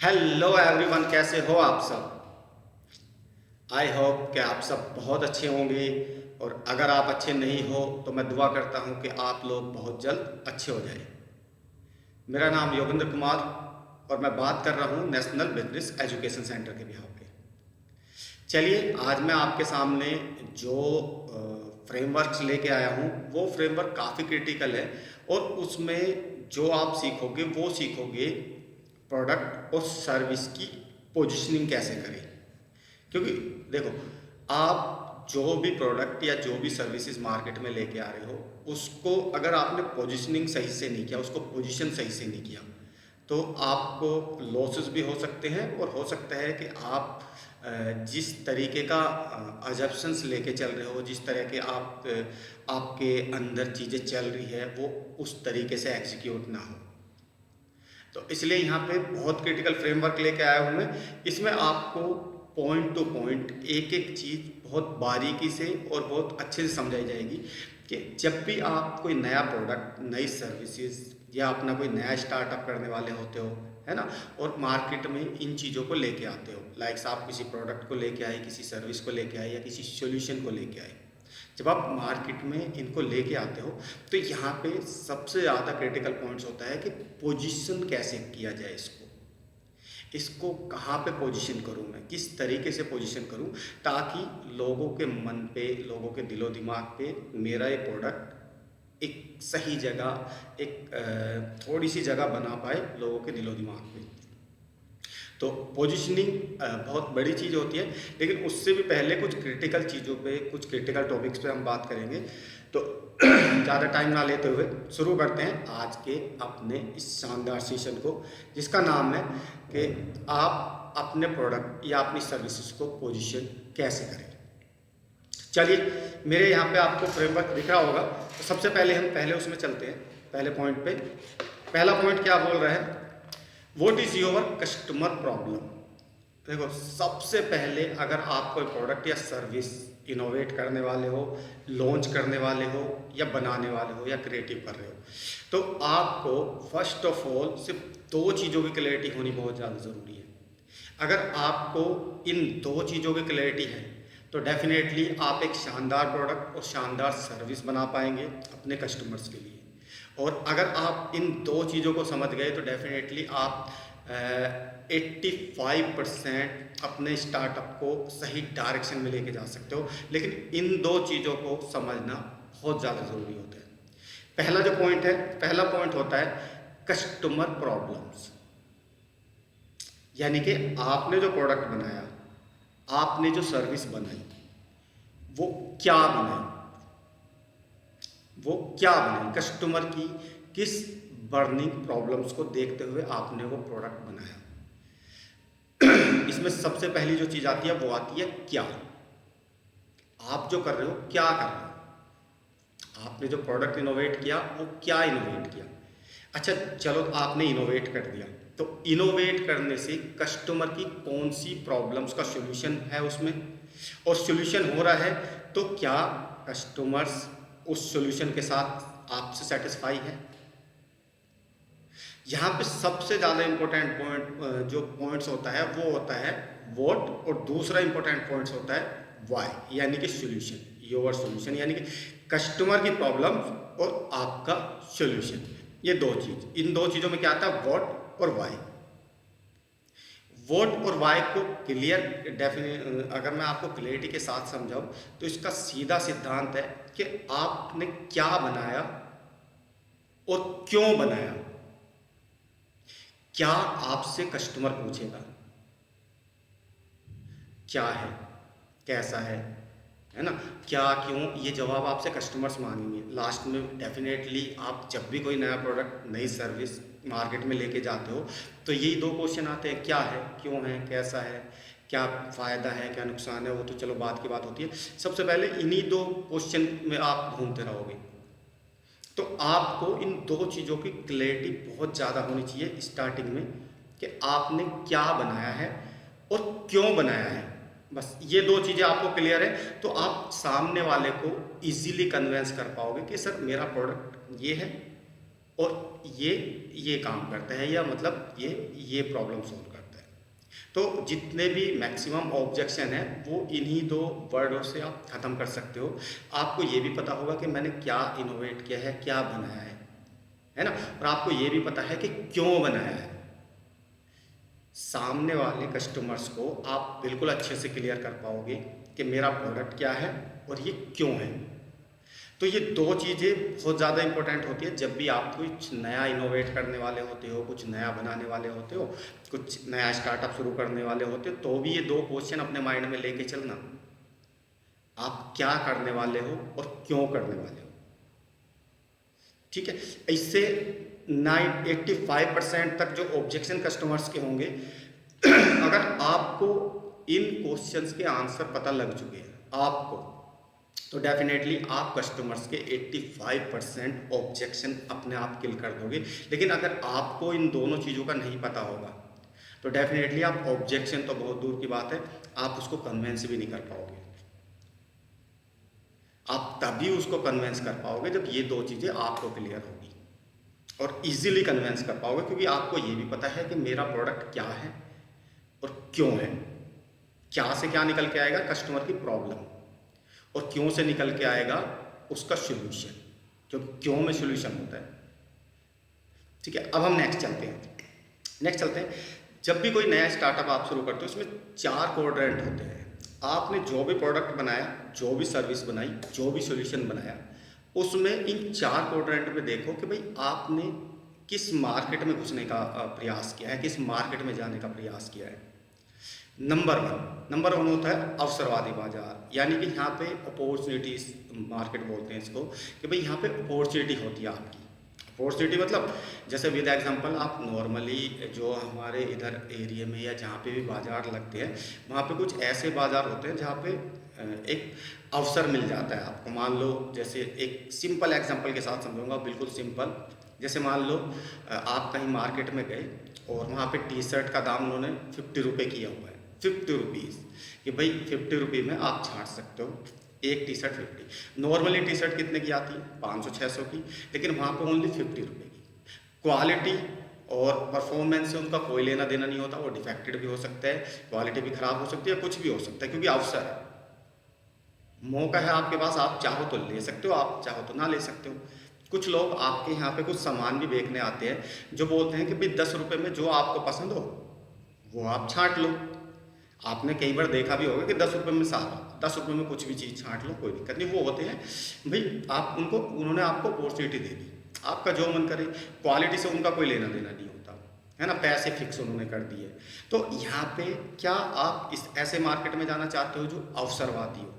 Hello everyone, कैसे हो आप सब। आई होप कि आप सब बहुत अच्छे होंगे। और अगर आप अच्छे नहीं हो तो मैं दुआ करता हूं कि आप लोग बहुत जल्द अच्छे हो जाएं। मेरा नाम योगेंद्र कुमार और मैं बात कर रहा हूं नेशनल बिजनेस एजुकेशन सेंटर के बिहाफ पे। चलिए, आज मैं आपके सामने जो फ्रेमवर्क्स लेके आया हूं वो फ्रेमवर्क काफ़ी क्रिटिकल है। और उसमें जो आप सीखोगे वो सीखोगे प्रोडक्ट और सर्विस की पोजीशनिंग कैसे करें। क्योंकि देखो, आप जो भी प्रोडक्ट या जो भी सर्विसेज मार्केट में लेके आ रहे हो उसको अगर आपने पोजीशनिंग सही से नहीं किया, उसको पोजीशन सही से नहीं किया, तो आपको लॉसेस भी हो सकते हैं। और हो सकता है कि आप जिस तरीके का अजप्शंस लेके चल रहे हो, जिस तरह के आपके अंदर चीज़ें चल रही है वो उस तरीके से एग्जीक्यूट ना हो। तो इसलिए यहाँ पे बहुत क्रिटिकल फ्रेमवर्क लेके आया हूँ मैं। इसमें आपको पॉइंट टू पॉइंट एक एक चीज़ बहुत बारीकी से और बहुत अच्छे से समझाई जाएगी कि जब भी आप कोई नया प्रोडक्ट, नई सर्विसेज या अपना कोई नया स्टार्टअप करने वाले होते हो, है ना, और मार्केट में इन चीज़ों को लेके आते हो, लाइक आप किसी प्रोडक्ट को लेके आए, किसी सर्विस को लेके आए या किसी सॉल्यूशन को लेके आए। जब आप मार्केट में इनको लेके आते हो तो यहाँ पे सबसे ज़्यादा क्रिटिकल पॉइंट्स होता है कि पोजीशन कैसे किया जाए, इसको कहाँ पे पोजीशन करूँ, मैं किस तरीके से पोजीशन करूँ ताकि लोगों के मन पे, लोगों के दिलो दिमाग पे मेरा ये प्रोडक्ट एक सही जगह, एक थोड़ी सी जगह बना पाए लोगों के दिलो दिमाग पे। तो पोजीशनिंग बहुत बड़ी चीज़ होती है, लेकिन उससे भी पहले कुछ क्रिटिकल चीज़ों पे, कुछ क्रिटिकल टॉपिक्स पे हम बात करेंगे। तो ज़्यादा टाइम ना लेते हुए शुरू करते हैं आज के अपने इस शानदार सेशन को, जिसका नाम है कि आप अपने प्रोडक्ट या अपनी सर्विसेज को पोजीशन कैसे करें। चलिए, मेरे यहाँ पे आपको फ्रेमवर्क दिख रहा होगा। तो सबसे पहले हम पहले उसमें चलते हैं, पहले पॉइंट पे। पहला पॉइंट क्या बोल रहा है, what is your customer problem. देखो, सबसे पहले अगर आप कोई प्रोडक्ट या सर्विस इनोवेट करने वाले हो, लॉन्च करने वाले हो या बनाने वाले हो या क्रिएटिव कर रहे हो, तो आपको फर्स्ट ऑफ ऑल सिर्फ दो चीज़ों की क्लैरिटी होनी बहुत ज़्यादा ज़रूरी है। अगर आपको इन दो चीज़ों की क्लैरिटी है तो डेफिनेटली आप एक शानदार प्रोडक्ट और शानदार सर्विस बना पाएंगे अपने कस्टमर्स के लिए। और अगर आप इन दो चीज़ों को समझ गए तो डेफिनेटली आप 85% अपने स्टार्टअप को सही डायरेक्शन में लेके जा सकते हो। लेकिन इन दो चीज़ों को समझना बहुत ज़्यादा ज़रूरी होता है। पहला जो पॉइंट है, पहला पॉइंट होता है कस्टमर प्रॉब्लम्स। यानी कि आपने जो प्रोडक्ट बनाया, आपने जो सर्विस बनाई, वो क्या बनाई, वो क्या बनाई, कस्टमर की किस बर्निंग प्रॉब्लम्स को देखते हुए आपने वो प्रोडक्ट बनाया। इसमें सबसे पहली जो चीज़ आती है वो आती है क्या। आप जो कर रहे हो, क्या कर रहे हो, आपने जो प्रोडक्ट इनोवेट किया वो क्या इनोवेट किया। अच्छा चलो, आपने इनोवेट कर दिया, तो इनोवेट करने से कस्टमर की कौन सी प्रॉब्लम्स का सॉल्यूशन है उसमें, और सॉल्यूशन हो रहा है तो क्या कस्टमर्स उस सॉल्यूशन के साथ आपसे सेटिस्फाई है। यहाँ पे सबसे ज़्यादा इम्पोर्टेंट पॉइंट जो पॉइंट्स होता है वो होता है व्हाट, और दूसरा इम्पोर्टेंट पॉइंट्स होता है व्हाई, यानी कि सॉल्यूशन, योर सॉल्यूशन, यानी कि कस्टमर की प्रॉब्लम और आपका सॉल्यूशन। ये दो चीज़, इन दो चीज़ों में क्या आता है, व्हाट और व्हाई। व्हाट और व्हाई को क्लियर डेफिनेट अगर मैं आपको क्लियरिटी के साथ समझाऊं तो इसका सीधा सिद्धांत है कि आपने क्या बनाया और क्यों बनाया। क्या आपसे कस्टमर पूछेगा, क्या है, कैसा है ना, क्या, क्यों, ये जवाब आपसे कस्टमर्स मांगेंगे लास्ट में। डेफिनेटली आप जब भी कोई नया प्रोडक्ट, नई सर्विस मार्केट में लेके जाते हो तो यही दो क्वेश्चन आते हैं, क्या है, क्यों है, कैसा है, क्या फ़ायदा है, क्या नुकसान है। वो तो चलो बात की बात होती है, सबसे पहले इन्हीं दो क्वेश्चन में आप घूमते रहोगे। तो आपको इन दो चीज़ों की क्लैरिटी बहुत ज़्यादा होनी चाहिए स्टार्टिंग में कि आपने क्या बनाया है और क्यों बनाया है। बस ये दो चीज़ें आपको क्लियर है तो आप सामने वाले को इजीली कन्वेंस कर पाओगे कि सर मेरा प्रोडक्ट ये है और ये काम करता है, या मतलब ये प्रॉब्लम सॉल्व करता है। तो जितने भी मैक्सिमम ऑब्जेक्शन है वो इन्हीं 2 वर्डों से आप ख़त्म कर सकते हो। आपको ये भी पता होगा कि मैंने क्या इनोवेट किया है, क्या बनाया है ना, और आपको ये भी पता है कि क्यों बनाया है। सामने वाले कस्टमर्स को आप बिल्कुल अच्छे से क्लियर कर पाओगे कि मेरा प्रोडक्ट क्या है और ये क्यों है। तो ये 2 चीज़ें बहुत ज़्यादा इंपॉर्टेंट होती है जब भी आप कुछ नया इनोवेट करने वाले होते हो, कुछ नया बनाने वाले होते हो, कुछ नया स्टार्टअप शुरू करने वाले होते हो, तो भी ये 2 क्वेश्चन अपने माइंड में लेके चलना। आप क्या करने वाले हो और क्यों करने वाले हो, ठीक है। इससे 85% तक जो ऑब्जेक्शन कस्टमर्स के होंगे अगर आपको इन क्वेश्चंस के आंसर पता लग चुके हैं आपको, तो डेफिनेटली आप कस्टमर्स के 85% ऑब्जेक्शन अपने आप किल कर दोगे। लेकिन अगर आपको इन दोनों चीज़ों का नहीं पता होगा तो डेफिनेटली आप ऑब्जेक्शन तो बहुत दूर की बात है, आप उसको कन्वेंस भी नहीं कर पाओगे। आप तभी उसको कन्वेंस कर पाओगे जब ये 2 चीज़ें आपको क्लियर होगी, और इजीली कन्वेंस कर पाओगे, क्योंकि आपको ये भी पता है कि मेरा प्रोडक्ट क्या है और क्यों है। क्या से क्या निकल के आएगा, कस्टमर की प्रॉब्लम, और क्यों से निकल के आएगा उसका सॉल्यूशन, क्योंकि क्यों में सॉल्यूशन होता है, ठीक है। अब हम नेक्स्ट चलते हैं। जब भी कोई नया स्टार्टअप आप शुरू करते हो उसमें 4 क्वाड्रेंट होते हैं। आपने जो भी प्रोडक्ट बनाया, जो भी सर्विस बनाई, जो भी सॉल्यूशन बनाया, उसमें इन 4 क्वाड्रेंट में देखो कि भाई आपने किस मार्केट में घुसने का प्रयास किया है, किस मार्केट में जाने का प्रयास किया है। नंबर वन होता है अवसरवादी बाजार, यानी कि यहाँ पे अपॉर्चुनिटीज मार्केट बोलते हैं इसको, कि भाई यहाँ पे अपॉर्चुनिटी होती है आपकी। अपॉर्चुनिटी मतलब जैसे विद एग्जांपल आप नॉर्मली जो हमारे इधर एरिया में या जहाँ पे भी बाज़ार लगते हैं, वहाँ पे कुछ ऐसे बाज़ार होते हैं जहाँ पे एक अवसर मिल जाता है आपको। मान लो, जैसे एक सिंपल एग्जांपल के साथ समझूंगा, बिल्कुल सिंपल। जैसे मान लो आप कहीं मार्केट में गए और वहाँ पे टी शर्ट का दाम उन्होंने 50 रुपये किया हुआ है, 50 रुपीज़, कि भाई 50 रुपये में आप छाँट सकते हो एक T shirt 50। Normally T shirt कितने की आती है, 500-600 की, लेकिन वहाँ पे ओनली 50 रुपये की। क्वालिटी और परफॉर्मेंस से उनका कोई लेना देना नहीं होता, वो डिफेक्टेड भी हो सकता है, क्वालिटी भी ख़राब हो सकती है, कुछ भी हो सकता है, क्योंकि अवसर है, मौका है आपके पास, आप चाहो तो ले सकते हो, आप चाहो तो ना ले सकते हो। कुछ लोग आपके यहाँ पे कुछ सामान भी बेचने आते हैं जो बोलते हैं कि भाई 10 रुपये में जो आपको पसंद हो वो आप छाँट लो। आपने कई बार देखा भी होगा कि 10 रुपये में सारा, 10 रुपये में कुछ भी चीज़ छाँट लो, कोई दिक्कत नहीं। वो होते हैं भाई आप उन्होंने आपको अपॉर्चुनिटी दे दी, आपका जो मन करे, क्वालिटी से उनका कोई लेना देना नहीं होता है ना, पैसे फिक्स उन्होंने कर दिए। तो यहाँ पे क्या आप इस ऐसे मार्केट में जाना चाहते हो जो अवसरवादी हो,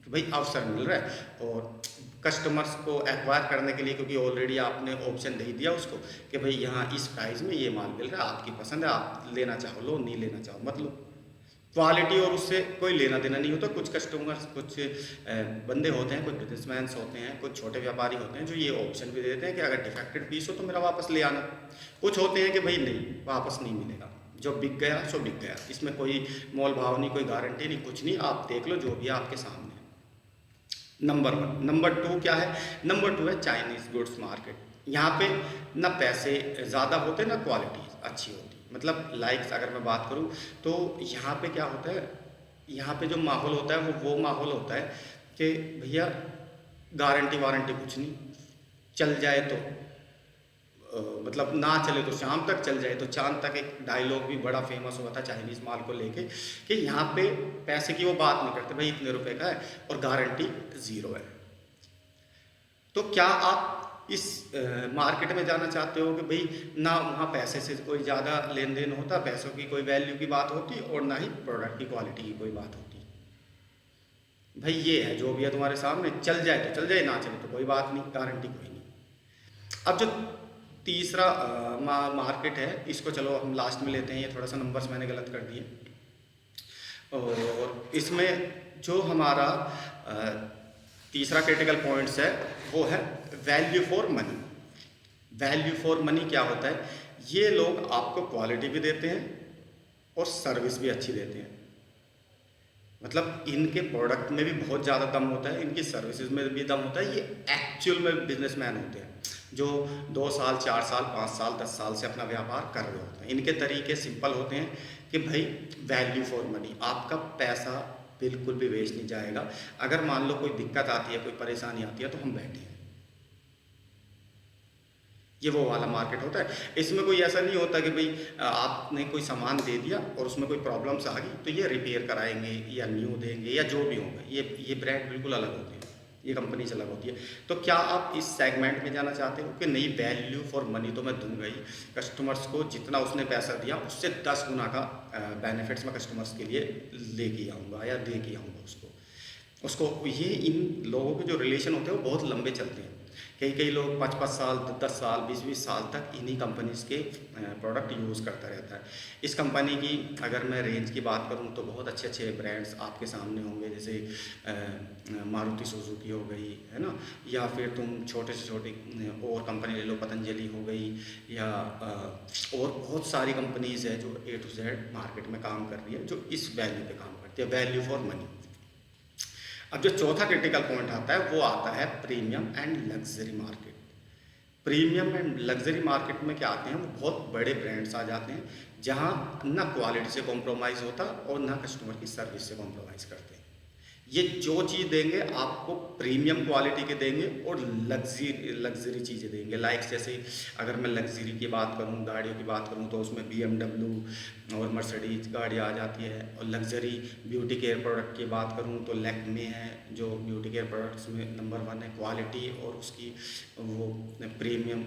कि भाई अवसर मिल रहा है और कस्टमर्स को एक्वायर करने के लिए, क्योंकि ऑलरेडी आपने ऑप्शन दे दिया उसको कि भाई यहाँ इस प्राइस में ये माल मिल रहा है, आपकी पसंद है, आप लेना चाहो लो, नहीं लेना चाहो मत लो। क्वालिटी और उससे कोई लेना देना नहीं होता। कुछ कस्टमर्स, कुछ बंदे होते हैं, कुछ बिजनेसमैन होते हैं, कुछ छोटे व्यापारी होते हैं जो ये ऑप्शन भी देते हैं कि अगर डिफेक्टेड पीस हो तो मेरा वापस ले आना। कुछ होते हैं कि भाई नहीं, वापस नहीं मिलेगा, जो बिक गया सो बिक गया, इसमें कोई मोल भाव नहीं, कोई गारंटी नहीं, कुछ नहीं, आप देख लो जो भी है आपके सामने। नंबर 1। नंबर 2 क्या है, नंबर 2 है चाइनीज़ गुड्स मार्केट। यहाँ पे ना पैसे ज़्यादा होते ना क्वालिटी अच्छी होती। मतलब लाइक्स अगर मैं बात करूँ तो यहाँ पे क्या होता है, यहाँ पे जो माहौल होता है वो माहौल होता है कि भैया गारंटी वारंटी कुछ नहीं, चल जाए तो मतलब ना चले तो शाम तक, चल जाए तो चांद तक। एक डायलॉग भी बड़ा फेमस हुआ था चाइनीज़ माल को लेके कि यहाँ पे पैसे की वो बात नहीं करते, भाई इतने रुपए का है और गारंटी 0 है। तो क्या आप इस मार्केट में जाना चाहते हो कि भाई ना वहाँ पैसे से कोई ज़्यादा लेन देन होता, पैसों की कोई वैल्यू की बात होती, और ना ही प्रोडक्ट की क्वालिटी की कोई बात होती। भाई ये है जो भी है तुम्हारे सामने, चल जाए तो चल जाए, ना चले तो कोई बात नहीं, गारंटी कोई नहीं। अब जो तीसरा मार्केट है, इसको चलो हम लास्ट में लेते हैं, ये थोड़ा सा नंबर्स मैंने गलत कर दिए। और इसमें जो हमारा तीसरा क्रिटिकल पॉइंट्स है वो है value for money. Value for money क्या होता है, ये लोग आपको क्वालिटी भी देते हैं और सर्विस भी अच्छी देते हैं। मतलब इनके प्रोडक्ट में भी बहुत ज़्यादा दम होता है, इनकी सर्विसेज में भी दम होता है। ये एक्चुअल में बिजनेसमैन होते हैं जो 2 साल 4 साल 5 साल 10 साल से अपना व्यापार कर रहे होते हैं। इनके तरीके सिंपल होते हैं कि भाई वैल्यू फॉर मनी, आपका पैसा बिल्कुल भी वेस्ट नहीं जाएगा। अगर मान लो कोई दिक्कत आती है, कोई परेशानी आती है, तो हम बैठे हैं। ये वो वाला मार्केट होता है। इसमें कोई ऐसा नहीं होता कि भाई आपने कोई सामान दे दिया और उसमें कोई प्रॉब्लम्स आ गई तो ये रिपेयर कराएंगे या न्यू देंगे या जो भी होगा। ये ब्रांड बिल्कुल अलग होती है, ये कंपनी से अलग होती है। तो क्या आप इस सेगमेंट में जाना चाहते हो कि नहीं, वैल्यू फॉर मनी तो मैं दूंगा ही, कस्टमर्स को जितना उसने पैसा दिया उससे 10 गुना का बेनिफिट्स मैं कस्टमर्स के लिए लेके आऊँगा या दे के आऊँगा उसको। ये इन लोगों के जो रिलेशन होते हैं वो बहुत लंबे चलते हैं। कई लोग 5-5 साल 10 साल 20-20 साल तक इन्हीं कंपनीज़ के प्रोडक्ट यूज़ करता रहता है। इस कंपनी की अगर मैं रेंज की बात करूं तो बहुत अच्छे अच्छे ब्रांड्स आपके सामने होंगे, जैसे मारुति सुजुकी हो गई, है ना, या फिर तुम छोटे से छोटी और कंपनी ले लो, पतंजलि हो गई, या और बहुत सारी कंपनीज़ है जो A to Z मार्केट में काम कर रही है, जो इस वैल्यू पे काम करती है, वैल्यू फॉर मनी। अब जो चौथा क्रिटिकल पॉइंट आता है वो आता है premium and luxury market. Premium and luxury market में क्या आते हैं, वो बहुत बड़े ब्रांड्स आ जाते हैं जहां ना क्वालिटी से कॉम्प्रोमाइज़ होता और ना कस्टमर की सर्विस से कॉम्प्रोमाइज़ करते हैं। ये जो चीज़ देंगे आपको प्रीमियम क्वालिटी के देंगे और लग्जरी चीज़ें देंगे। लाइक जैसे अगर मैं लग्जरी की बात करूं, गाड़ियों की बात करूं, तो उसमें BMW और मर्सिडीज गाड़ी आ जाती है। और लग्जरी ब्यूटी केयर प्रोडक्ट की बात करूं तो लैक्मे है, जो ब्यूटी केयर प्रोडक्ट्स में नंबर 1 है क्वालिटी और उसकी वो प्रीमियम,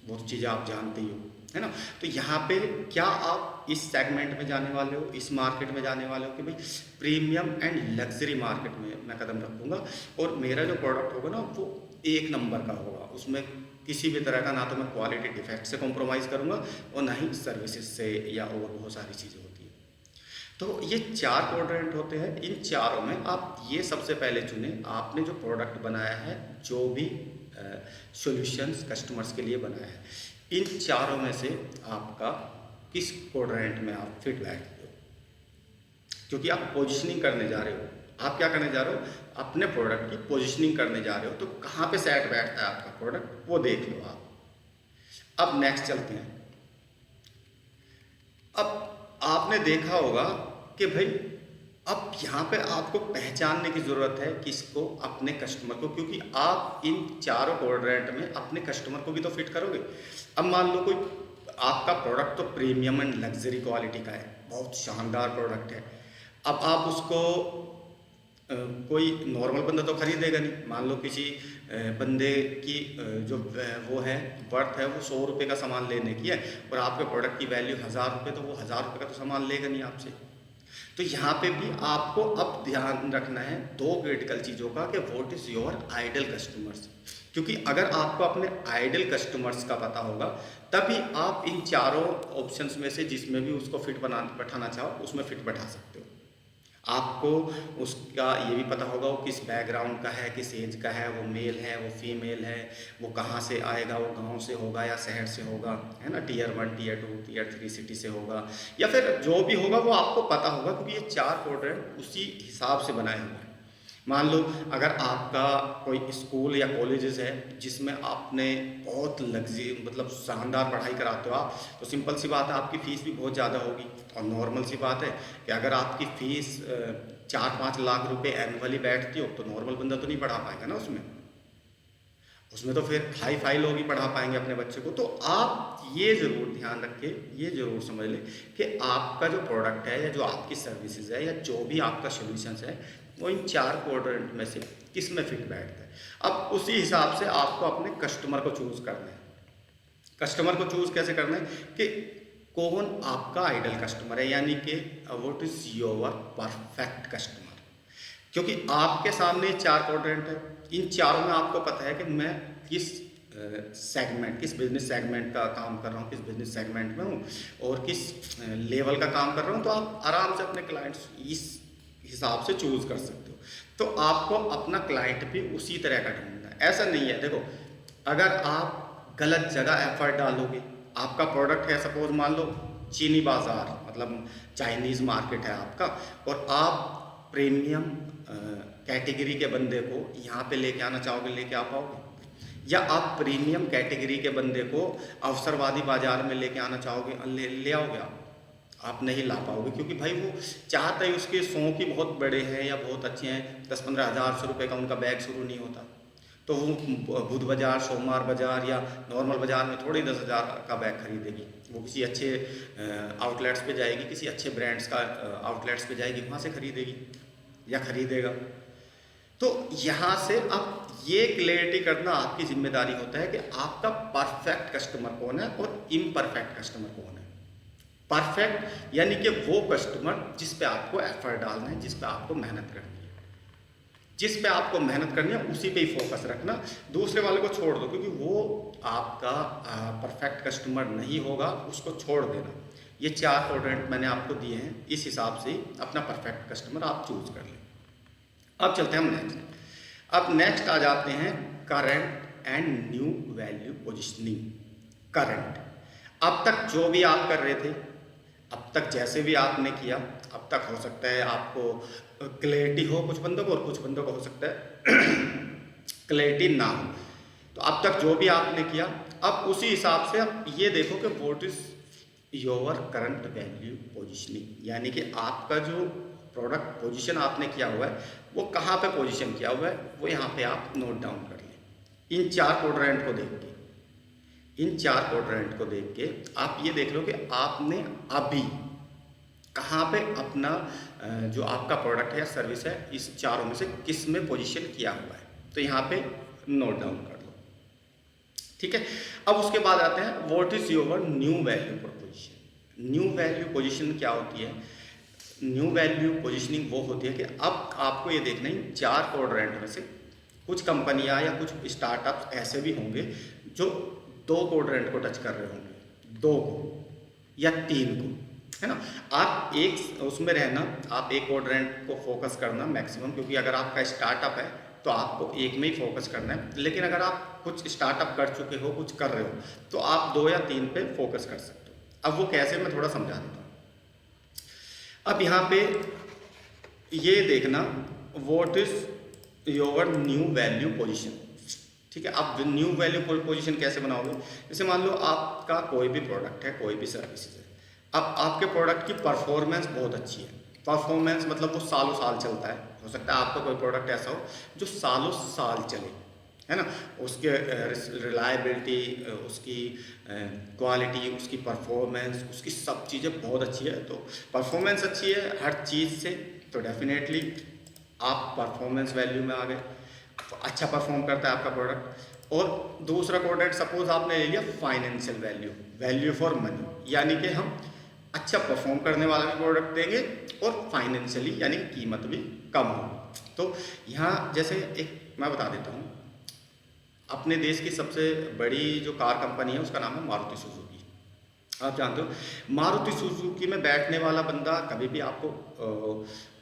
वो चीज़ें आप जानते ही हो, है ना। तो यहाँ पे क्या आप इस सेगमेंट में जाने वाले हो, इस मार्केट में जाने वाले हो कि भाई प्रीमियम एंड लग्जरी मार्केट में मैं कदम रखूँगा और मेरा जो प्रोडक्ट होगा ना वो 1 नंबर का होगा। उसमें किसी भी तरह का ना तो मैं क्वालिटी डिफेक्ट से कॉम्प्रोमाइज़ करूँगा और ना ही सर्विसेज से, या और बहुत सारी चीज़ें होती हैं। तो ये 4 क्वाड्रेंट होते हैं। इन चारों में आप ये सबसे पहले चुने, आपने जो प्रोडक्ट बनाया है, जो भी सॉल्यूशंस कस्टमर्स के लिए बनाया है, इन चारों में से आपका किस क्वाड्रेंट में आप फिट बैठते हो। क्योंकि आप पोजिशनिंग करने जा रहे हो, आप क्या करने जा रहे हो, अपने प्रोडक्ट की पोजिशनिंग करने जा रहे हो। तो कहाँ पे सेट बैठता है आपका प्रोडक्ट, वो देख लो आप। अब नेक्स्ट चलते हैं। अब आपने देखा होगा कि भाई अब यहाँ पे आपको पहचानने की ज़रूरत है किसको, अपने कस्टमर को, क्योंकि आप इन चारों क्वाड्रेंट में अपने कस्टमर को भी तो फिट करोगे। अब मान लो कोई आपका प्रोडक्ट तो प्रीमियम एंड लग्जरी क्वालिटी का है, बहुत शानदार प्रोडक्ट है। अब आप उसको कोई नॉर्मल बंदा तो खरीदेगा नहीं। मान लो किसी बंदे की जो वो है वर्थ है वो 100 रुपये का सामान लेने की है और आपके प्रोडक्ट की वैल्यू 1000 रुपये, तो वो 1000 रुपये का तो सामान लेगा नहीं आपसे। तो यहाँ पे भी आपको अब ध्यान रखना है 2 क्रिटिकल चीज़ों का कि what is your ideal customers. क्योंकि अगर आपको अपने आइडल कस्टमर्स का पता होगा तभी आप इन चारों ऑप्शंस में से जिसमें भी उसको फिट बैठाना चाहो उसमें फिट बैठा सकते हो। आपको उसका ये भी पता होगा वो किस बैकग्राउंड का है, किस एज का है, वो मेल है, वो फीमेल है, वो कहाँ से आएगा, वो गांव से होगा या शहर से होगा, है ना, Tier 1 Tier 2 Tier 3 सिटी से होगा, या फिर जो भी होगा वो आपको पता होगा, क्योंकि ये 4 क्वाड्रेंट उसी हिसाब से बनाए हुए हैं। मान लो अगर आपका कोई स्कूल या कॉलेजेस है जिसमें आपने बहुत लग्जरी मतलब शानदार पढ़ाई कराते हो आप, तो सिंपल सी बात है आपकी फ़ीस भी बहुत ज़्यादा होगी। और नॉर्मल सी बात है कि अगर आपकी फ़ीस 4-5 लाख रुपए एनुअली बैठती हो तो नॉर्मल बंदा तो नहीं पढ़ा पाएगा ना उसमें तो फिर हाई फाई लोग ही पढ़ा पाएंगे अपने बच्चे को। तो आप ये ज़रूर ध्यान रखें, ये ज़रूर समझ लें कि आपका जो प्रोडक्ट है या जो आपकी सर्विसेज है या जो भी आपका सॉल्यूशंस है वो इन 4 क्वाड्रेंट में से किस में फिट बैठता है। अब उसी हिसाब से आपको अपने कस्टमर को चूज़ करना है। कस्टमर को चूज़ कैसे करना है कि कौन आपका आइडल कस्टमर है, यानी कि what is your perfect customer. क्योंकि आपके सामने 4 क्वाड्रेंट है, इन चारों में आपको पता है कि मैं किस सेगमेंट, किस बिजनेस सेगमेंट का काम कर रहा हूँ, किस बिजनेस सेगमेंट में हूँ और किस लेवल का काम कर रहा हूँ। तो आप आराम से अपने क्लाइंट्स इस हिसाब से चूज़ कर सकते हो। तो आपको अपना क्लाइंट भी उसी तरह का ढूंढना है। ऐसा नहीं है, देखो अगर आप गलत जगह एफर्ट डालोगे, आपका प्रोडक्ट है सपोज मान लो चीनी बाज़ार मतलब चाइनीज़ मार्केट है आपका, और आप प्रीमियम कैटेगरी के बंदे को यहाँ पे लेके आना चाहोगे, लेके आ पाओगे? या आप प्रीमियम कैटेगरी के बंदे को अवसरवादी बाजार में लेके आना चाहोगे, ले आओगे आप नहीं ला पाओगे, क्योंकि भाई वो चाहता ही उसके शौक ही बहुत बड़े हैं या बहुत अच्छे हैं, 10-15 हज़ार रुपये का उनका बैग शुरू नहीं होता, तो वो बुध बाजार, सोमवार बाजार या नॉर्मल बाजार में थोड़ी 10,000 का बैग खरीदेगी। वो किसी अच्छे आउटलेट्स पे जाएगी, किसी अच्छे ब्रांड्स का आउटलेट्स पे जाएगी, वहाँ से खरीदेगी या खरीदेगा। तो यहाँ से अब ये क्लैरिटी करना आपकी जिम्मेदारी होता है कि आपका परफेक्ट कस्टमर कौन है और इम्परफेक्ट कस्टमर कौन है। परफेक्ट यानी कि वो कस्टमर जिस पे आपको एफर्ट डालना है, जिस पे आपको मेहनत करनी है, जिस पे आपको मेहनत करनी है उसी पे ही फोकस रखना, दूसरे वाले को छोड़ दो, क्योंकि वो आपका परफेक्ट कस्टमर नहीं होगा, उसको छोड़ देना। ये 4 क्वाड्रेंट मैंने आपको दिए हैं, इस हिसाब से अपना परफेक्ट कस्टमर आप चूज कर लें। अब चलते हैं हम नेक्स्ट। अब नेक्स्ट आ जाते हैं current and new value positioning. Current, अब तक जो भी आप कर रहे थे, अब तक जैसे भी आपने किया, अब तक हो सकता है आपको क्लैरिटी हो कुछ बंदों को और कुछ बंदों को हो सकता है क्लैरिटी ना हो। तो अब तक जो भी आपने किया, अब उसी हिसाब से अब ये देखो कि what is your current value positioning, यानी कि आपका जो प्रोडक्ट पोजीशन आपने किया हुआ है वो कहाँ पे पोजीशन किया हुआ है, वो यहाँ पे आप नोट डाउन कर लें। इन 4 क्वाड्रेंट को देख के, इन 4 क्वाड्रेंट को देख के आप ये देख लो कि आपने अभी कहाँ पे अपना जो आपका प्रोडक्ट है या सर्विस है, इस चारों में से किस में पोजीशन किया हुआ है, तो यहाँ पे नोट डाउन कर लो। ठीक है, अब उसके बाद आते हैं what is your new value position. New value position क्या होती है? न्यू वैल्यू पोजीशनिंग वो होती है कि अब आपको ये देखना है 4 क्वाड्रेंट में से कुछ कंपनियां या कुछ स्टार्टअप्स ऐसे भी होंगे जो 2 क्वाड्रेंट को टच कर रहे होंगे, 2 को या 3 को, है ना। आप एक उसमें रहना, आप एक क्वाड्रेंट को फोकस करना मैक्सिमम, क्योंकि अगर आपका स्टार्टअप है तो आपको एक में ही फोकस करना है। लेकिन अगर आप कुछ स्टार्टअप कर चुके हो, कुछ कर रहे हो, तो आप 2 या 3 पे फोकस कर सकते हो। अब वो कैसे, मैं थोड़ा समझा देता हूँ। अब यहाँ पे ये देखना what is your new value position. ठीक है, अब न्यू वैल्यू पोजीशन कैसे बनाओगे? जैसे मान लो आपका कोई भी प्रोडक्ट है, कोई भी सर्विस है, अब आपके प्रोडक्ट की परफॉर्मेंस बहुत अच्छी है। परफॉर्मेंस मतलब वो सालों साल चलता है। हो सकता है आपका कोई प्रोडक्ट ऐसा हो जो सालों साल चले, है ना। उसके रिलायबिलिटी, उसकी क्वालिटी, उसकी परफॉर्मेंस, उसकी सब चीज़ें बहुत अच्छी है। तो परफॉर्मेंस अच्छी है हर चीज़ से, तो डेफिनेटली आप परफॉर्मेंस वैल्यू में आ गए, अच्छा परफॉर्म करता है आपका प्रोडक्ट। और दूसरा क्वाड्रेंट सपोज आपने ले लिया financial value, value for money, यानी कि हम अच्छा परफॉर्म करने वाला भी प्रोडक्ट देंगे और फाइनेंशियली यानी कि कीमत भी कम होगी। तो यहाँ जैसे एक मैं बता देता हूँ, अपने देश की सबसे बड़ी जो कार कंपनी है उसका नाम है मारुति सुजुकी। आप जानते हो मारुति सुजुकी में बैठने वाला बंदा कभी भी आपको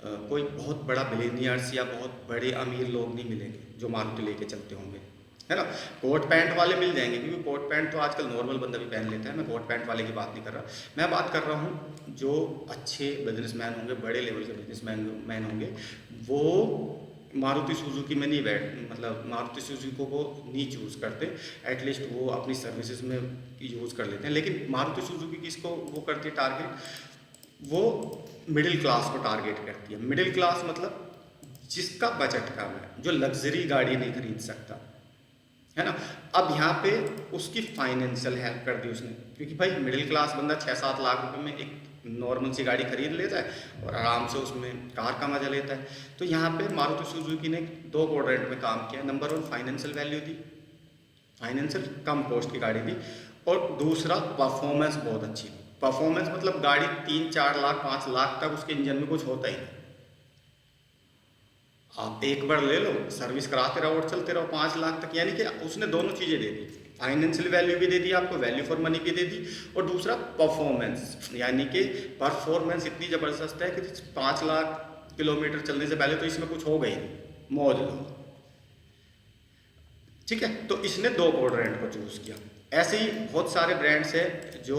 कोई बहुत बड़ा बिलियनियर्स या बहुत बड़े अमीर लोग नहीं मिलेंगे जो मारुति लेके चलते होंगे, है ना। कोट पैंट वाले मिल जाएंगे, क्योंकि कोट पैंट तो आजकल नॉर्मल बंदा भी पहन लेता है। मैं कोट पैंट वाले की बात नहीं कर रहा, मैं बात कर रहा हूँ जो अच्छे बिजनेसमैन होंगे, बड़े लेवल के बिजनेसमैन होंगे, वो मारुति सुजुकी में नहीं मतलब मारुति सुजुकी को नहीं चूज़ करते। एटलीस्ट वो अपनी सर्विसेज में यूज़ कर लेते हैं। लेकिन मारुति सुजुकी किसको वो करती है टारगेट? वो मिडिल क्लास को टारगेट करती है। मिडिल क्लास मतलब जिसका बजट कम है, जो लग्जरी गाड़ी नहीं खरीद सकता, है ना। अब यहाँ पे उसकी फाइनेंशियल हेल्प कर दी उसने, क्योंकि भाई मिडिल क्लास बंदा 6-7 लाख रुपए में एक नॉर्मल सी गाड़ी खरीद लेता है और आराम से उसमें कार का मजा लेता है। तो यहाँ पे मारुति सुजुकी ने 2 क्वाड्रेंट में काम किया। नंबर 1 फाइनेंशियल वैल्यू दी, फाइनेंशियल कम कॉस्ट की गाड़ी दी, और दूसरा परफॉर्मेंस बहुत अच्छी थी। परफॉर्मेंस मतलब गाड़ी 3-4 लाख 5 लाख तक उसके इंजन में कुछ होता ही नहीं। आप एक बार ले लो, सर्विस कराते रहो और चलते रहो 5 लाख तक। यानी कि उसने दोनों चीज़ें दे दी, फाइनेंशियल वैल्यू भी दे दी आपको, वैल्यू फॉर मनी भी दे दी, और दूसरा परफॉर्मेंस, यानी कि परफॉर्मेंस इतनी ज़बरदस्त है कि 5 लाख किलोमीटर चलने से पहले तो इसमें कुछ हो गई मौज लो। ठीक है, तो इसने 2 क्वाड्रेंट को चूज़ किया। ऐसे ही बहुत सारे ब्रांड्स हैं जो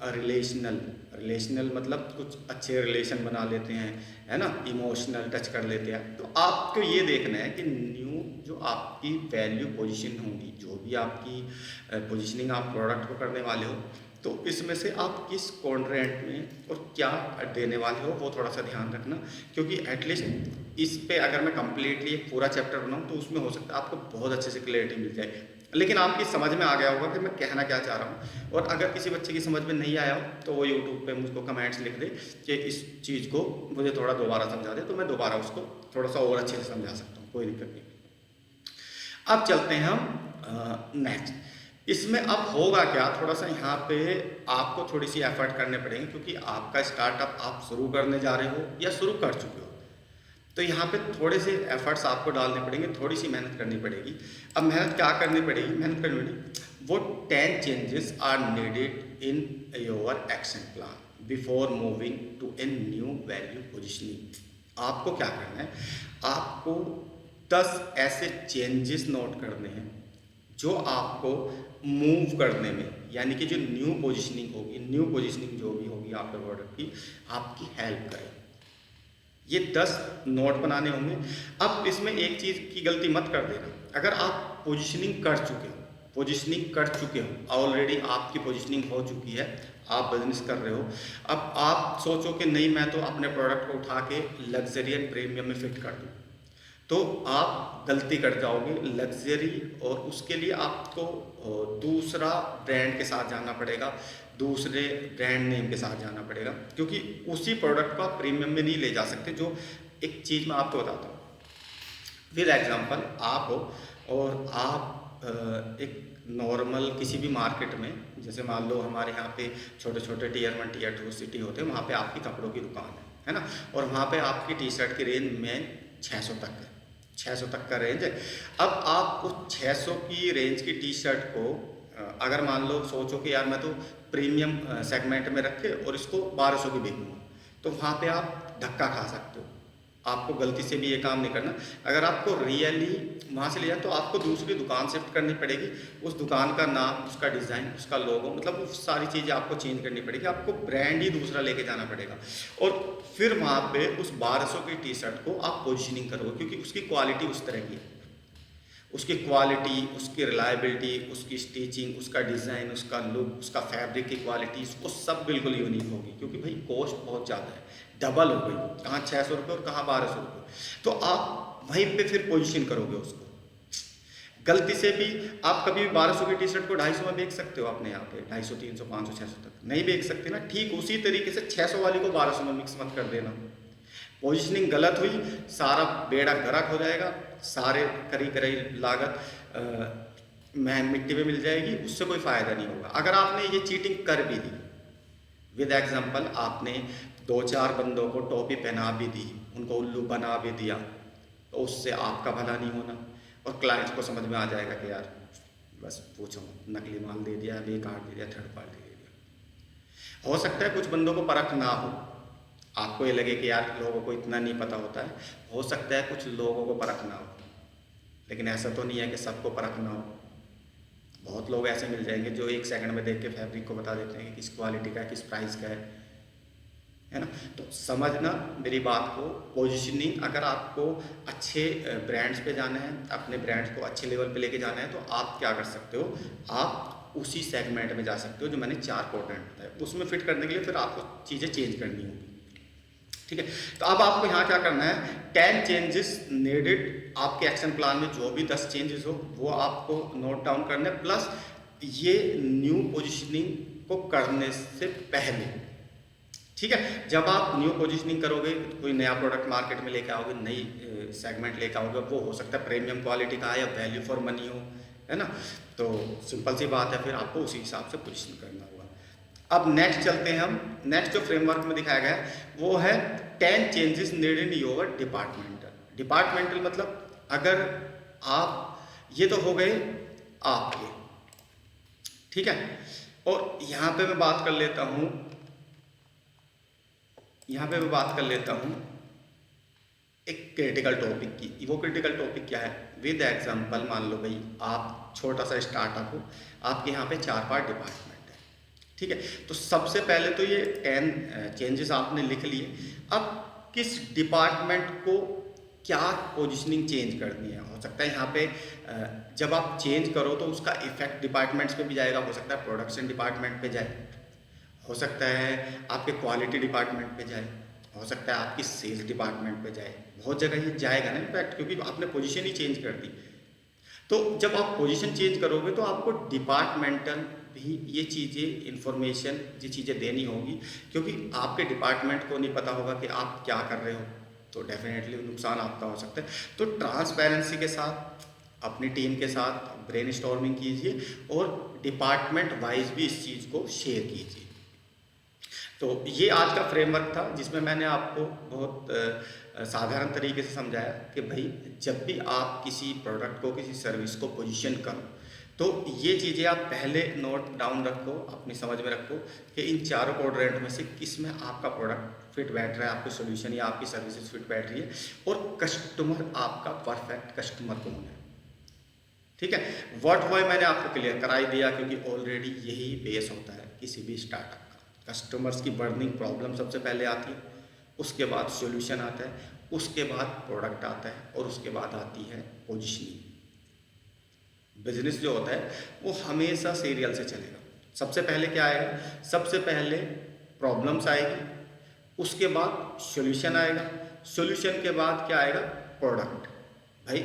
रिलेशनल रिलेशनल मतलब कुछ अच्छे रिलेशन बना लेते हैं, है ना, इमोशनल टच कर लेते हैं। तो आपको ये देखना है कि न्यू जो आपकी वैल्यू पोजीशन होंगी, जो भी आपकी पोजीशनिंग आप प्रोडक्ट को करने वाले हो, तो इसमें से आप किस क्वाड्रेंट में और क्या देने वाले हो वो थोड़ा सा ध्यान रखना, क्योंकि एटलीस्ट इस पे अगर मैं कंप्लीटली एक पूरा चैप्टर बनाऊँ तो उसमें हो सकता है आपको बहुत अच्छे से क्लैरिटी मिल जाए, लेकिन आपकी समझ में आ गया होगा कि मैं कहना क्या चाह रहा हूँ। और अगर किसी बच्चे की समझ में नहीं आया हो तो वो यूट्यूब पे मुझको कमेंट्स लिख दे कि इस चीज़ को मुझे थोड़ा दोबारा समझा दे, तो मैं दोबारा उसको थोड़ा सा और अच्छे से समझा सकता हूँ, कोई दिक्कत नहीं। अब चलते हैं हम नेक्स्ट। इसमें अब होगा क्या, थोड़ा सा यहाँ पे आपको थोड़ी सी एफर्ट करने पड़ेंगे, क्योंकि आपका स्टार्टअप आप शुरू करने जा रहे हो या शुरू कर चुके हो, तो यहाँ पे थोड़े से एफर्ट्स आपको डालने पड़ेंगे, थोड़ी सी मेहनत करनी पड़ेगी। अब मेहनत क्या करनी पड़ेगी, मेहनत करनी पड़ेगी, वो 10 changes are needed in your action plan before moving to a new value positioning. आपको क्या करना है, आपको 10 ऐसे चेंजेस नोट करने हैं जो आपको मूव करने में, यानी कि जो न्यू पोजिशनिंग होगी, न्यू पोजिशनिंग जो भी होगी आपके प्रोडक्ट की, आपकी हेल्प करे। ये 10 नोट बनाने होंगे। अब इसमें एक चीज़ की गलती मत कर देना, अगर आप पोजीशनिंग कर चुके हो ऑलरेडी, आपकी पोजीशनिंग हो चुकी है, आप बिजनेस कर रहे हो, अब आप सोचो कि नहीं मैं तो अपने प्रोडक्ट को उठा के लग्जरी एंड प्रीमियम में फिट कर दूँ, तो आप गलती कर जाओगे लग्जरी, और उसके लिए आपको दूसरा ब्रांड के साथ जाना पड़ेगा, दूसरे ब्रांड नेम के साथ जाना पड़ेगा, क्योंकि उसी प्रोडक्ट को आप प्रीमियम में नहीं ले जा सकते। जो एक चीज़ मैं आपको बताता हूँ विद एग्जांपल, आप हो और आप एक नॉर्मल किसी भी मार्केट में, जैसे मान लो हमारे यहाँ पे छोटे छोटे टियर 1 टियर 2 सिटी होते हैं, वहाँ पे आपकी कपड़ों की दुकान है ना, और वहाँ पे आपकी टी शर्ट की रेंज में 600 तक है, 600 तक का रेंज है। अब आप उस 600 की रेंज की टी शर्ट को अगर मान लो सोचो कि यार मैं तो प्रीमियम सेगमेंट में रखे और इसको 1200 की बेचूंगा, तो वहाँ पे आप धक्का खा सकते हो। आपको गलती से भी ये काम नहीं करना। अगर आपको रियली वहाँ से ले जाए तो आपको दूसरी दुकान शिफ्ट करनी पड़ेगी, उस दुकान का नाम, उसका डिज़ाइन, उसका लोगो, मतलब वो सारी चीज़ें आपको चेंज करनी पड़ेगी, आपको ब्रांड ही दूसरा लेके जाना पड़ेगा, और फिर वहाँ पे उस 1200 की टी शर्ट को आप पोजिशनिंग करोगे, क्योंकि उसकी क्वालिटी उस तरह की है, उसकी क्वालिटी, उसकी रिलायबिलिटी, उसकी स्टिचिंग, उसका डिज़ाइन, उसका लुक, उसका फैब्रिक की क्वालिटी, वो सब बिल्कुल यूनिक होगी, क्योंकि भाई कॉस्ट बहुत ज़्यादा है, डबल हो गई, कहाँ 600 रुपये और कहाँ 1200 रुपये, तो आप वहीं पे फिर पोजीशन करोगे उसको। गलती से भी आप कभी भी 1200 की टी शर्ट को 250 में बेच सकते हो अपने यहाँ पे, 250, 300, 500, 600 तक नहीं बेच सकते ना, ठीक उसी तरीके से 600 वाली को 1200 में मिक्स मत कर देना। पोजीशनिंग गलत हुई, सारा बेड़ा गर्क हो जाएगा, सारे करीब लागत मैं मिट्टी में मिल जाएगी, उससे कोई फ़ायदा नहीं होगा। अगर आपने ये चीटिंग कर भी दी, विद एग्जांपल आपने 2-4 बंदों को टोपी पहना भी दी, उनको उल्लू बना भी दिया, तो उससे आपका भला नहीं होना, और क्लाइंट्स को समझ में आ जाएगा कि यार बस पूछो, नकली माल दे दिया, बेकार दे दिया, थर्ड पार्टी दे दिया। हो सकता है कुछ बंदों को परख ना हो, आपको ये लगे कि यार लोगों को इतना नहीं पता होता है, हो सकता है कुछ लोगों को परख ना हो, लेकिन ऐसा तो नहीं है कि सबको परख ना हो। बहुत लोग ऐसे मिल जाएंगे जो 1 सेकंड में देख के फैब्रिक को बता देते हैं कि किस क्वालिटी का है, किस प्राइस का है ना। तो समझना मेरी बात को, पोजीशनिंग अगर आपको अच्छे ब्रांड्स पे जाना है, अपने ब्रांड्स को अच्छे लेवल पे लेके जाना है, तो आप क्या कर सकते हो, आप उसी सेगमेंट में जा सकते हो जो मैंने 4 क्वाड्रेंट बताए, उसमें फिट करने के लिए फिर आपको चीज़ें चेंज करनी होगी, ठीक है। तो अब आपको यहाँ क्या करना है, 10 चेंजेस नीडेड, आपके एक्शन प्लान में जो भी 10 चेंजेस हो वो आपको नोट डाउन करने, प्लस ये न्यू पोजीशनिंग को करने से पहले, ठीक है। जब आप न्यू पोजीशनिंग करोगे, कोई नया प्रोडक्ट मार्केट में लेके आओगे, नई सेगमेंट लेके आओगे, वो हो सकता है प्रीमियम क्वालिटी का या वैल्यू फॉर मनी हो, है ना, तो सिंपल सी बात है, फिर आपको उसी हिसाब से पोजीशन करना होगा। अब नेक्स्ट चलते हैं हम, नेक्स्ट जो फ्रेमवर्क में दिखाया गया है वो है 10 changes needed in your departmental. Departmental मतलब अगर आप, ये तो हो गए आपके, ठीक है, और यहाँ पे मैं बात कर लेता हूँ, एक क्रिटिकल टॉपिक की। वो क्रिटिकल टॉपिक क्या है, विद एग्जांपल मान लो भाई आप छोटा सा स्टार्टअप हो, आपके यहाँ पे 4-5 डिपार्टमेंट है, ठीक है। तो सबसे पहले तो ये 10 चेंजेस आपने लिख लिए। अब किस डिपार्टमेंट को क्या पोजीशनिंग चेंज करनी है, हो सकता है यहाँ पे जब आप चेंज करो तो उसका इफेक्ट डिपार्टमेंट्स पे भी जाएगा, हो सकता है प्रोडक्शन डिपार्टमेंट पे जाए, हो सकता है आपके क्वालिटी डिपार्टमेंट पे जाए, हो सकता है आपकी सेल्स डिपार्टमेंट पे जाए, बहुत जगह ये जाएगा ना इम्पैक्ट, क्योंकि आपने पोजीशन ही चेंज कर दी। तो जब आप पोजीशन चेंज करोगे तो आपको डिपार्टमेंटल भी ये चीज़ें इंफॉर्मेशन ये चीज़ें देनी होगी, क्योंकि आपके डिपार्टमेंट को नहीं पता होगा कि आप क्या कर रहे हो, तो डेफिनेटली नुकसान आपका हो सकता है। तो ट्रांसपेरेंसी के साथ अपनी टीम के साथ ब्रेनस्टॉर्मिंग कीजिए और डिपार्टमेंट वाइज भी इस चीज़ को शेयर कीजिए। तो ये आज का फ्रेमवर्क था जिसमें मैंने आपको बहुत साधारण तरीके से समझाया कि भाई जब भी आप किसी प्रोडक्ट को किसी सर्विस को पोजीशन करो तो ये चीज़ें आप पहले नोट डाउन रखो, अपनी समझ में रखो कि इन चारों क्वाड्रेंट में से किस में आपका प्रोडक्ट फिट बैठ रहा है, आपको सोल्यूशन या आपकी सर्विसेज फिट बैठ रही है, और कस्टमर आपका परफेक्ट कस्टमर कौन है। ठीक है, व्हाट वाई मैंने आपको क्लियर करा ही दिया, क्योंकि ऑलरेडी यही बेस होता है किसी भी स्टार्टअप का। कस्टमर्स की बर्निंग प्रॉब्लम सबसे पहले आती है, उसके बाद सॉल्यूशन आता है, उसके बाद प्रोडक्ट आता है, और उसके बाद आती है पोजीशनिंग। बिजनेस जो होता है वो हमेशा सीरियल से चलेगा। सबसे पहले क्या आएगा, सबसे पहले प्रॉब्लम्स आएगी, उसके बाद सॉल्यूशन आएगा, सॉल्यूशन के बाद क्या आएगा, प्रोडक्ट। भाई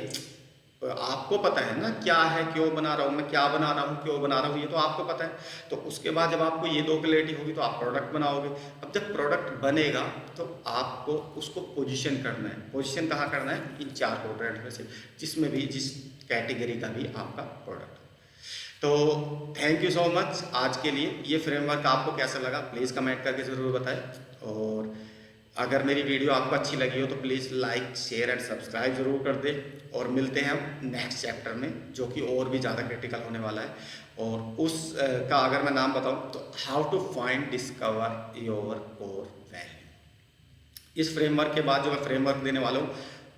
आपको पता है ना क्या है, क्यों बना रहा हूँ मैं, क्या बना रहा हूँ, क्यों बना रहा हूँ, ये तो आपको पता है। तो उसके बाद जब आपको ये दो क्लैरिटी होगी तो आप प्रोडक्ट बनाओगे। अब जब प्रोडक्ट बनेगा तो आपको उसको पोजीशन करना है। पोजीशन कहाँ करना है, इन चार क्वाड्रेंट में से, जिसमें भी जिस कैटेगरी का भी आपका प्रोडक्ट। तो थैंक यू सो मच आज के लिए। ये फ्रेमवर्क आपको कैसा लगा प्लीज़ कमेंट करके ज़रूर बताएं, और अगर मेरी वीडियो आपको अच्छी लगी हो तो please like share and subscribe ज़रूर कर दें। और मिलते हैं हम नेक्स्ट चैप्टर में, जो कि और भी ज़्यादा क्रिटिकल होने वाला है। और उस का अगर मैं नाम बताऊं तो how to find discover your core value. इस फ्रेमवर्क के बाद जो मैं फ्रेमवर्क देने वाला हूँ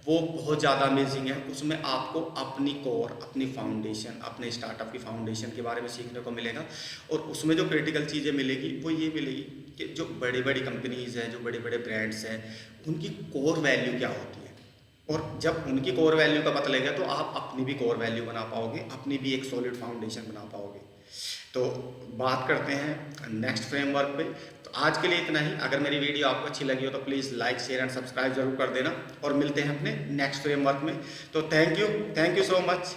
वो बहुत ज़्यादा अमेजिंग है। उसमें आपको अपनी कोर, अपनी फाउंडेशन, अपने स्टार्टअप की फाउंडेशन के बारे में सीखने को मिलेगा। और उसमें जो क्रिटिकल चीज़ें मिलेगी वो ये मिलेगी कि जो बड़ी बड़ी कंपनीज़ हैं, जो बड़े बड़े ब्रांड्स हैं, उनकी कोर वैल्यू क्या होती है। और जब उनकी कोर वैल्यू का पता लगेगा तो आप अपनी भी कोर वैल्यू बना पाओगे, अपनी भी एक सॉलिड फाउंडेशन बना पाओगे। तो बात करते हैं नेक्स्ट फ्रेमवर्क पे। तो आज के लिए इतना ही। अगर मेरी वीडियो आपको अच्छी लगी हो तो please like share and subscribe जरूर कर देना, और मिलते हैं अपने नेक्स्ट फ्रेमवर्क में। तो थैंक यू सो मच।